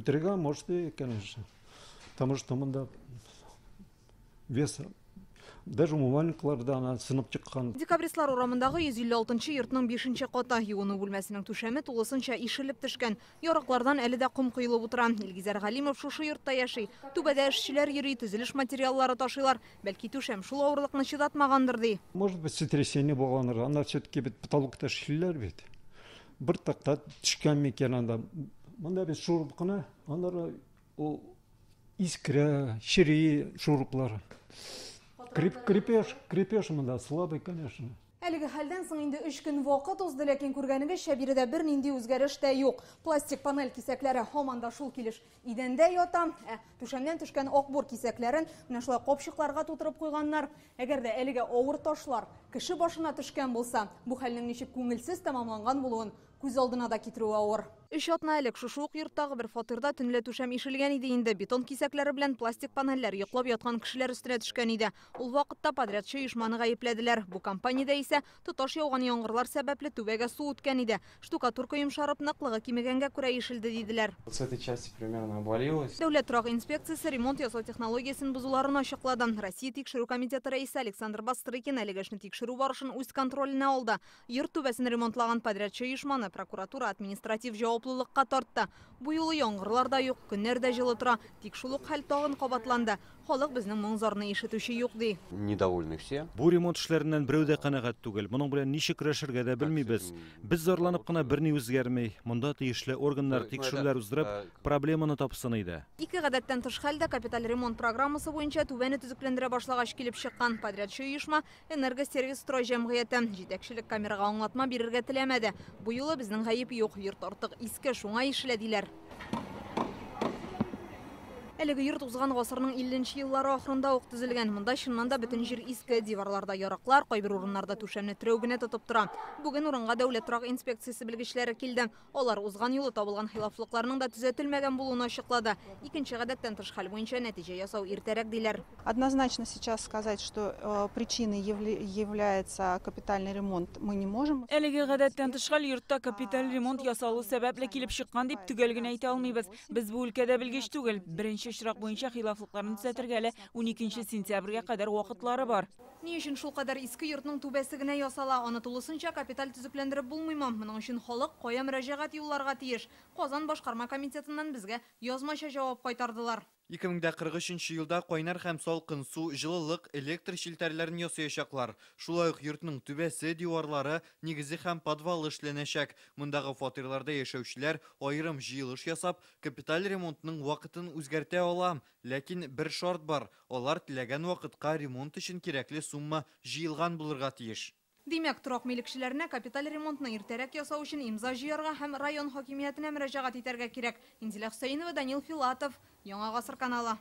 Көтерген можете, конечно. Потому что мында вес даже умывальникларда ана сынып чыккан. Декабристлар урамындагы 156-нчы йортның 5-нче каты юыну бүлмәсенең түшәме тулысынча ишелеп төшкән. Ярыклардан әле дә ком коелып утыра. Илгизәр Галимов шушы йортта яши. Түбәдә эшчеләр йөри, төзелеш материаллары ташыйлар. Бәлки түшәм шул авырлыкны чыдатмагандыр ди. Может быть, сотрясение булганыр. Анда все-таки бит потолокта эшлиләр бит. Бер такта төшкән микән анда. Монда бит шуруп кына, аннары ул искрә, чири шуруплар. Крепеж монда слабый, конечно. Әлеге хәлдән соң инде 3 көн вакыт узды, ләкин күргәнегезчә биредә бер нинди үзгәреш тә юк. Пластик панель кисәкләре һаман да шул килеш идәндә ята. Түшәмнән төшкән акбур кисәкләрен менә шулай капчыкларга тутырып куйганнар. Әгәр дә әлеге авыр ташлар кеше башына төшкән булса, бу хәлнең ничек күңелсез тәмамланган булуын күз алдына да китерү авыр. 3 атна элек шушы ук йорттагы бер фатирда төнлә түшәм ишелгән иде инде. Бетон кисәкләре белән пластик панельләр йоклап яткан кешеләр өстенә төшкән иде. Ул вакытта подрядчы оешманы гаепләделәр. Бу компаниядә исә тоташ яуган яңгырлар сәбәпле түбәгә су үткән иде. Штукатурка йомшарып, ныклыгы кимегәнгә күрә ишелде диделәр. С этой части примерно обвалилось. Дәүләт торак инспекциясе ремонт ясау технологиясын бозуларын ачыклады. Россия тикшерү комитеты рәисе Александр Бастрыкин әлеге эшне тикшерү барышын үз контроленә алды. Йорт түбәсен ремонтлаган подрядчы оешманы прокуратура административ җаваплылыкка тартты. Бу юлы яңгырлар да юк, көннәр дә җылы тора. Тик шул ук хәл тагын кабатланды. Халык безнең моңзарны ишетүче юк ди. Недовольны все. Бу ремонт эшләреннән берәү дә канәгать түгел. Моның белән ничек көрәшергә дә белмибез. Без зарланып кына берни үзгәрмәй. Монда тиешле органнар тикшерүләр уздырып, проблеманы тапсын иде. Ике гадәттән тыш хәлдә капиталь ремонт программасы буенча түбәне төзекләндерә башлагач килеп чыккан подрядчы оешма Энергосервис строй җәмгыяте җитәкчелек камерага аңлатма бирергә теләмәде. Бу юлы безнең гаеп юк, йорт артык иске, шуңа ишелә диләр. Әлеге йорт узган гасырның 50нче еллары ахырында ук төзелгән. Монда чыннан да бөтен җир иске, диварларда яраклар, кайбер урыннарда түшәмне терәү генә тотып тора. Бүген урынга дәүләт торак инспекциясе белгечләре килде. Алар узган юлы табылган хилафлыкларның да төзәтелмәгән булуын ачыклады. Икенче гадәттән тыш хәл буенча нәтиҗә ясау иртәрәк диләр. Однозначно сейчас сказать, что причиной является капитальный ремонт, мы не можем. Әлеге гадәттән тыш хәл йортта капиталь ремонт ясалу сәбәпле килеп чыккан дип төгәл генә әйтә алмыйбыз. Без бу өлкәдә белгеч түгел. Беренче очрак буенча хилафлыкларны төзәтергә әле 12 сентябрьгә кадәр вакытлары бар. Ни өчен шул кадәр иске йортның түбәсе генә ясала, аны тулысынча капиталь төзекләндереп булмыймы? Моның өчен халык кая мөрәҗәгать юлларга тиеш? Казан башкарма комитетыннан безгә язмача җавап кайтардылар. 2043 елда кайнар һәм салкын су, җылылык, электр челтәрләрен ясаячаклар. Шулай ук йортның түбәсе, диварлары, нигезе һәм подвалы эшләнәчәк. Мондагы фатирларда яшәүчеләр аерым җыелыш ясап, капиталь ремонтның вакытын үзгәртә ала. Ләкин бер шарт бар: алар теләгән вакытка ремонт өчен кирәкле сумма җыелган булырга тиеш. Димәк, торак милекчеләренә капиталь ремонтны иртәрәк ясау өчен имза җыярга һәм район хакимиятенә мөрәҗәгать итәргә кирәк. Инзилә Хөсәйнова, Данил Филатов, Яңа гасыр каналы.